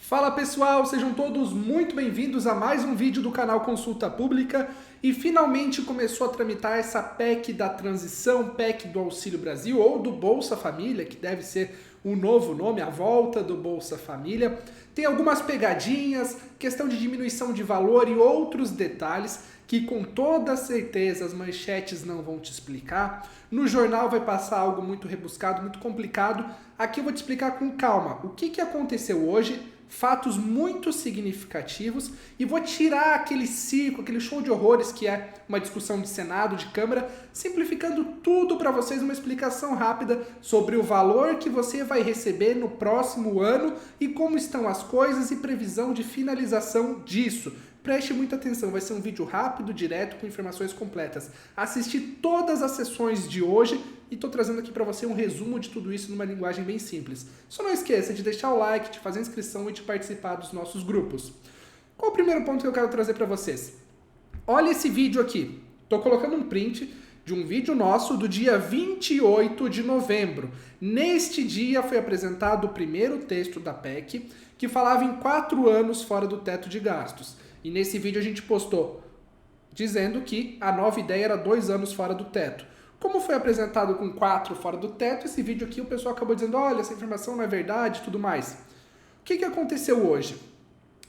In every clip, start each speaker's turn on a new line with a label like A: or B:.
A: Fala pessoal, sejam todos muito bem-vindos a mais um vídeo do canal Consulta Pública e finalmente começou a tramitar essa PEC da transição, PEC do Auxílio Brasil ou do Bolsa Família, que deve ser o novo nome, a volta do Bolsa Família. Tem algumas pegadinhas, questão de diminuição de valor e outros detalhes que com toda certeza as manchetes não vão te explicar. No jornal vai passar algo muito rebuscado, muito complicado. Aqui eu vou te explicar com calma o que aconteceu hoje, fatos muito significativos, e vou tirar aquele circo, aquele show de horrores que é uma discussão de Senado, de Câmara, simplificando tudo para vocês, uma explicação rápida sobre o valor que você vai receber no próximo ano e como estão as coisas e previsão de finalização disso. Preste muita atenção, vai ser um vídeo rápido, direto, com informações completas. Assisti todas as sessões de hoje e estou trazendo aqui para você um resumo de tudo isso numa linguagem bem simples. Só não esqueça de deixar o like, de fazer a inscrição e de participar dos nossos grupos. Qual o primeiro ponto que eu quero trazer para vocês? Olha esse vídeo aqui. Estou colocando um print de um vídeo nosso do dia 28 de novembro. Neste dia foi apresentado o primeiro texto da PEC, que falava em 4 anos fora do teto de gastos. E nesse vídeo a gente postou dizendo que a nova ideia era 2 anos fora do teto. Como foi apresentado com 4 fora do teto, esse vídeo aqui o pessoal acabou dizendo, olha, essa informação não é verdade e tudo mais. O que aconteceu hoje?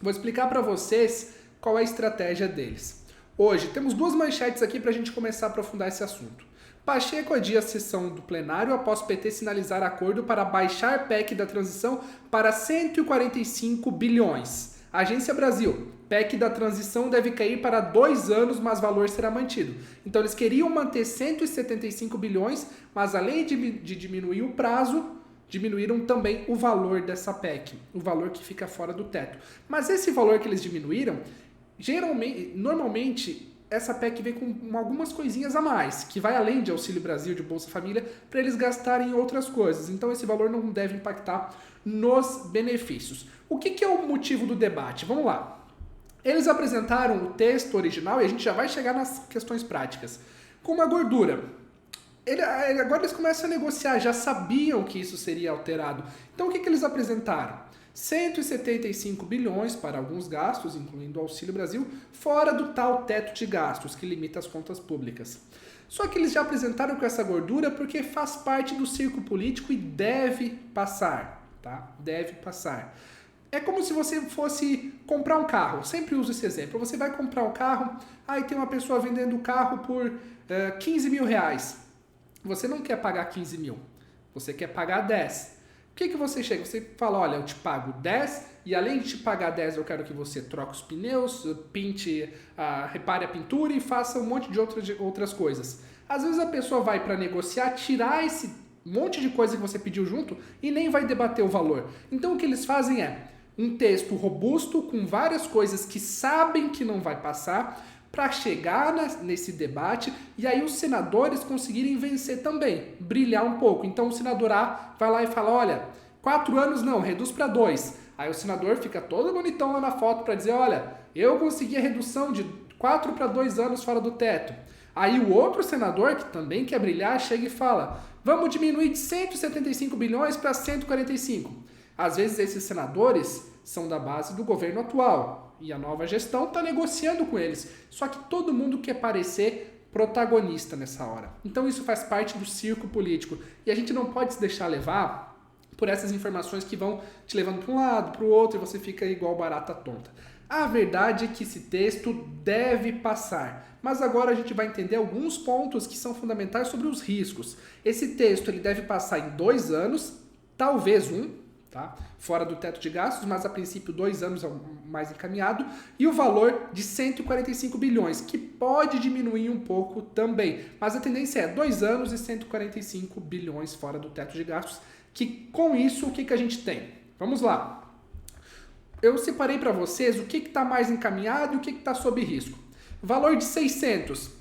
A: Vou explicar para vocês qual é a estratégia deles. Hoje temos 2 manchetes aqui para a gente começar a aprofundar esse assunto. Pacheco adia a sessão do plenário após PT sinalizar acordo para baixar PEC da transição para 145 bilhões. Agência Brasil, PEC da transição deve cair para 2 anos, mas valor será mantido. Então eles queriam manter 175 bilhões, mas além de diminuir o prazo, diminuíram também o valor dessa PEC, o valor que fica fora do teto. Mas esse valor que eles diminuíram, normalmente essa PEC vem com algumas coisinhas a mais, que vai além de Auxílio Brasil, de Bolsa Família, para eles gastarem em outras coisas. Então esse valor não deve impactar nos benefícios. O que é o motivo do debate? Vamos lá. Eles apresentaram o texto original e a gente já vai chegar nas questões práticas. Com uma gordura. Agora eles começam a negociar, já sabiam que isso seria alterado. Então o que eles apresentaram? 175 bilhões para alguns gastos, incluindo o Auxílio Brasil, fora do tal teto de gastos, que limita as contas públicas. Só que eles já apresentaram com essa gordura porque faz parte do circo político e deve passar, tá? Deve passar. É como se você fosse comprar um carro, sempre uso esse exemplo. Você vai comprar um carro, aí tem uma pessoa vendendo o carro por 15 mil reais. Você não quer pagar 15 mil, você quer pagar 10. O que você chega? Você fala, olha, eu te pago 10 e além de te pagar 10 eu quero que você troque os pneus, pinte, repare a pintura e faça um monte de outras coisas. Às vezes a pessoa vai para negociar, tirar esse monte de coisa que você pediu junto e nem vai debater o valor. Então o que eles fazem é um texto robusto com várias coisas que sabem que não vai passar para chegar nesse debate e aí os senadores conseguirem vencer também, brilhar um pouco. Então o senador A vai lá e fala, olha, 4 anos não, reduz para 2. Aí o senador fica todo bonitão lá na foto para dizer, olha, eu consegui a redução de 4 para 2 anos fora do teto. Aí o outro senador, que também quer brilhar, chega e fala, vamos diminuir de 175 bilhões para 145. Às vezes esses senadores são da base do governo atual e a nova gestão está negociando com eles. Só que todo mundo quer parecer protagonista nessa hora. Então isso faz parte do circo político e a gente não pode se deixar levar por essas informações que vão te levando para um lado, para o outro e você fica igual barata tonta. A verdade é que esse texto deve passar, mas agora a gente vai entender alguns pontos que são fundamentais sobre os riscos. Esse texto ele deve passar em 2 anos, talvez 1, tá? Fora do teto de gastos, mas a princípio 2 anos é o mais encaminhado, e o valor de 145 bilhões, que pode diminuir um pouco também, mas a tendência é 2 anos e 145 bilhões fora do teto de gastos, que com isso o que a gente tem? Vamos lá. Eu separei para vocês o que está mais encaminhado e o que está sob risco. Valor de 600,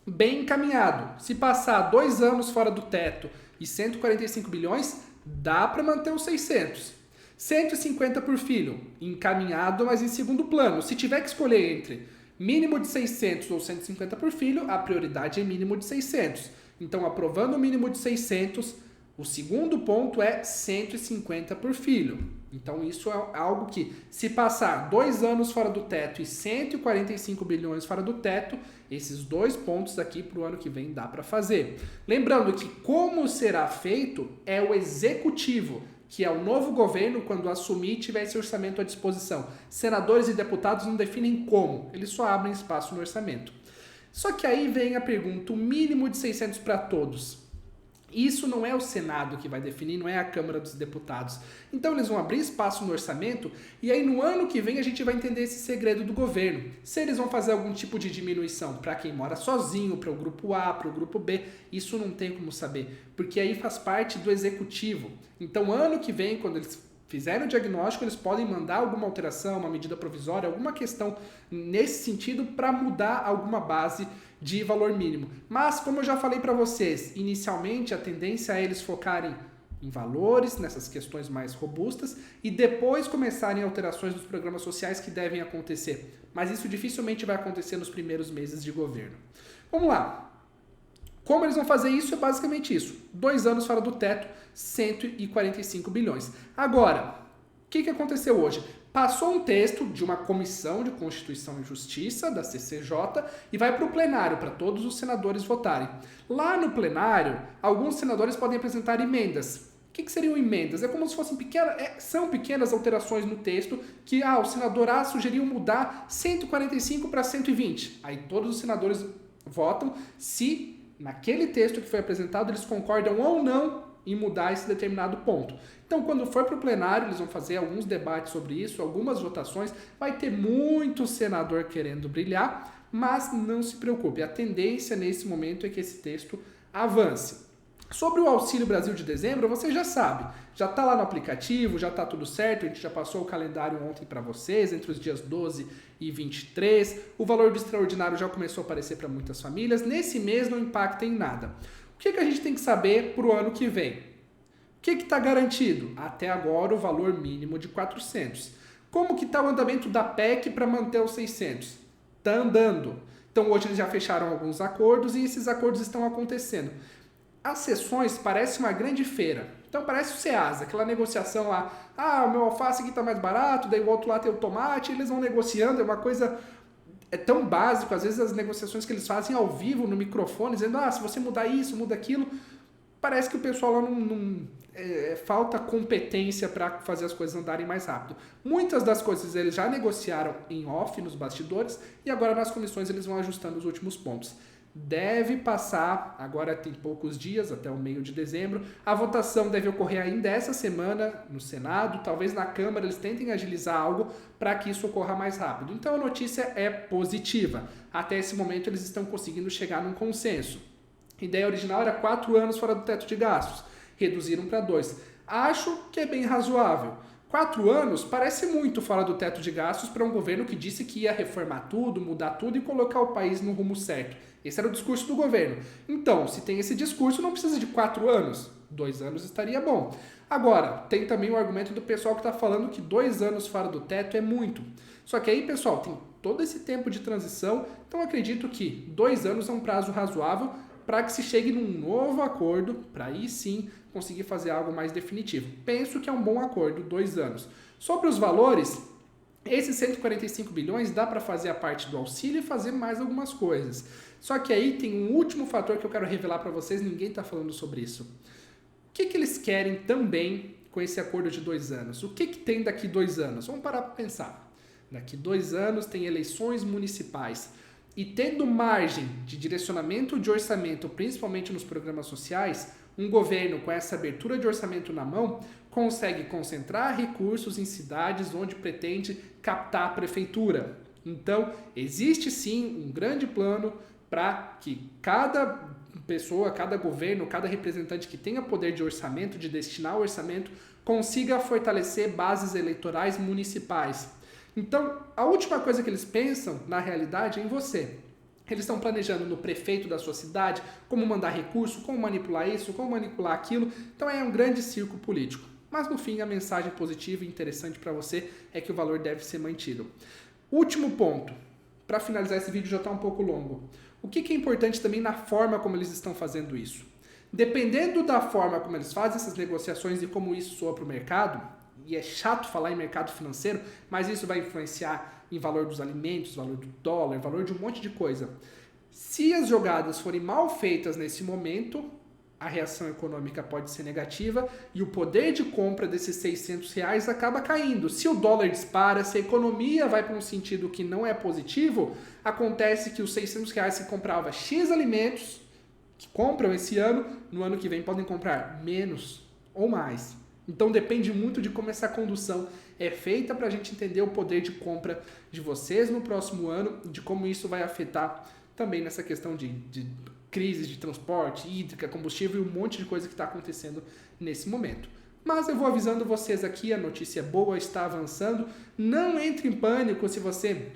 A: bem encaminhado. Se passar 2 anos fora do teto e 145 bilhões, dá para manter os 600. 150 por filho, encaminhado, mas em segundo plano. Se tiver que escolher entre mínimo de 600 ou 150 por filho, a prioridade é mínimo de 600. Então, aprovando o mínimo de 600, o segundo ponto é 150 por filho. Então isso é algo que, se passar 2 anos fora do teto e 145 bilhões fora do teto, esses 2 pontos aqui para o ano que vem dá para fazer. Lembrando que como será feito é o executivo, que é o novo governo, quando assumir, tiver esse orçamento à disposição. Senadores e deputados não definem como, eles só abrem espaço no orçamento. Só que aí vem a pergunta, o mínimo de 600 para todos. Isso não é o Senado que vai definir, não é a Câmara dos Deputados. Então eles vão abrir espaço no orçamento e aí no ano que vem a gente vai entender esse segredo do governo. Se eles vão fazer algum tipo de diminuição para quem mora sozinho, para o grupo A, para o grupo B, isso não tem como saber, porque aí faz parte do executivo. Então ano que vem, quando eles fizerem o diagnóstico, eles podem mandar alguma alteração, uma medida provisória, alguma questão nesse sentido para mudar alguma base de valor mínimo. Mas, como eu já falei para vocês, inicialmente a tendência é eles focarem em valores, nessas questões mais robustas, e depois começarem alterações nos programas sociais que devem acontecer. Mas isso dificilmente vai acontecer nos primeiros meses de governo. Vamos lá. Como eles vão fazer isso? É basicamente isso. 2 anos fora do teto, 145 bilhões. Agora, o que aconteceu hoje? Passou um texto de uma comissão de Constituição e Justiça, da CCJ, e vai para o plenário, para todos os senadores votarem. Lá no plenário, alguns senadores podem apresentar emendas. O que seriam emendas? É como se fossem são pequenas alterações no texto que o senador A sugeriu mudar 145 para 120. Aí todos os senadores votam se naquele texto que foi apresentado eles concordam ou não em mudar esse determinado ponto. Então, quando for para o plenário, eles vão fazer alguns debates sobre isso, algumas votações, vai ter muito senador querendo brilhar, mas não se preocupe, a tendência nesse momento é que esse texto avance. Sobre o Auxílio Brasil de dezembro, você já sabe, já está lá no aplicativo, já está tudo certo, a gente já passou o calendário ontem para vocês, entre os dias 12 e 23, o valor do extraordinário já começou a aparecer para muitas famílias, nesse mês não impacta em nada. O que a gente tem que saber para o ano que vem? O que está garantido? Até agora o valor mínimo de 400. Como que está o andamento da PEC para manter os 600? Está andando. Então hoje eles já fecharam alguns acordos e esses acordos estão acontecendo. As sessões parecem uma grande feira. Então parece o Ceasa, aquela negociação lá. O meu alface aqui está mais barato, daí o outro lá tem o tomate, eles vão negociando, é uma coisa... É tão básico, às vezes as negociações que eles fazem ao vivo, no microfone, dizendo, se você mudar isso, muda aquilo, parece que o pessoal lá falta competência para fazer as coisas andarem mais rápido. Muitas das coisas eles já negociaram em off, nos bastidores, e agora nas comissões eles vão ajustando os últimos pontos. Deve passar, agora tem poucos dias, até o meio de dezembro. A votação deve ocorrer ainda essa semana no Senado, talvez na Câmara eles tentem agilizar algo para que isso ocorra mais rápido. Então a notícia é positiva. Até esse momento eles estão conseguindo chegar num consenso. A ideia original era 4 anos fora do teto de gastos, reduziram para 2. Acho que é bem razoável. 4 anos parece muito fora do teto de gastos para um governo que disse que ia reformar tudo, mudar tudo e colocar o país no rumo certo. Esse era o discurso do governo. Então, se tem esse discurso, não precisa de 4 anos. 2 anos estaria bom. Agora, tem também o argumento do pessoal que está falando que 2 anos fora do teto é muito. Só que aí, pessoal, tem todo esse tempo de transição, então acredito que 2 anos é um prazo razoável para que se chegue num novo acordo, para aí sim conseguir fazer algo mais definitivo. Penso que é um bom acordo, 2 anos. Sobre os valores, esses 145 bilhões dá para fazer a parte do auxílio e fazer mais algumas coisas. Só que aí tem um último fator que eu quero revelar para vocês, ninguém está falando sobre isso. O que eles querem também com esse acordo de 2 anos? O que tem daqui 2 anos? Vamos parar para pensar. Daqui 2 anos tem eleições municipais. E tendo margem de direcionamento de orçamento, principalmente nos programas sociais, um governo com essa abertura de orçamento na mão consegue concentrar recursos em cidades onde pretende captar a prefeitura. Então, existe sim um grande plano para que cada pessoa, cada governo, cada representante que tenha poder de orçamento, de destinar o orçamento, consiga fortalecer bases eleitorais municipais. Então, a última coisa que eles pensam, na realidade, é em você. Eles estão planejando no prefeito da sua cidade, como mandar recurso, como manipular isso, como manipular aquilo. Então é um grande circo político. Mas no fim, a mensagem positiva e interessante para você é que o valor deve ser mantido. Último ponto, para finalizar esse vídeo já está um pouco longo. O que é importante também na forma como eles estão fazendo isso? Dependendo da forma como eles fazem essas negociações e como isso soa para o mercado, e é chato falar em mercado financeiro, mas isso vai influenciar em valor dos alimentos, valor do dólar, valor de um monte de coisa. Se as jogadas forem mal feitas nesse momento, a reação econômica pode ser negativa e o poder de compra desses R$ 600 acaba caindo. Se o dólar dispara, se a economia vai para um sentido que não é positivo, acontece que os R$ 600 que comprava X alimentos, que compram esse ano, no ano que vem podem comprar menos ou mais. Então depende muito de como essa condução é feita para a gente entender o poder de compra de vocês no próximo ano, de como isso vai afetar também nessa questão de crise de transporte, hídrica, combustível e um monte de coisa que está acontecendo nesse momento. Mas eu vou avisando vocês aqui, a notícia boa está avançando. Não entre em pânico se você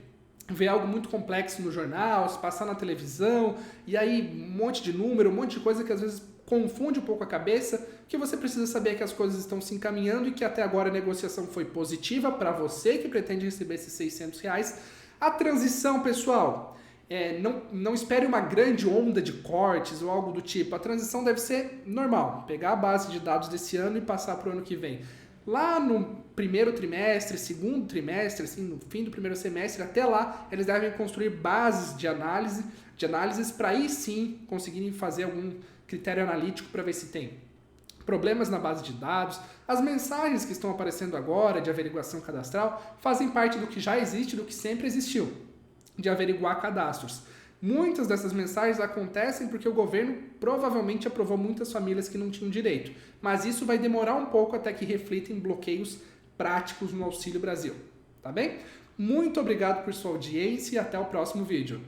A: vê algo muito complexo no jornal, se passar na televisão, e aí um monte de número, um monte de coisa que às vezes confunde um pouco a cabeça. O que você precisa saber é que as coisas estão se encaminhando e que até agora a negociação foi positiva para você que pretende receber esses R$ 600. A transição, pessoal, não espere uma grande onda de cortes ou algo do tipo. A transição deve ser normal, pegar a base de dados desse ano e passar para o ano que vem. Lá no primeiro trimestre, segundo trimestre, assim, no fim do primeiro semestre, até lá, eles devem construir bases de análises para aí sim conseguirem fazer algum critério analítico para ver se tem problemas na base de dados. As mensagens que estão aparecendo agora de averiguação cadastral fazem parte do que já existe, do que sempre existiu, de averiguar cadastros. Muitas dessas mensagens acontecem porque o governo provavelmente aprovou muitas famílias que não tinham direito, mas isso vai demorar um pouco até que reflita em bloqueios práticos no Auxílio Brasil, tá bem? Muito obrigado por sua audiência e até o próximo vídeo.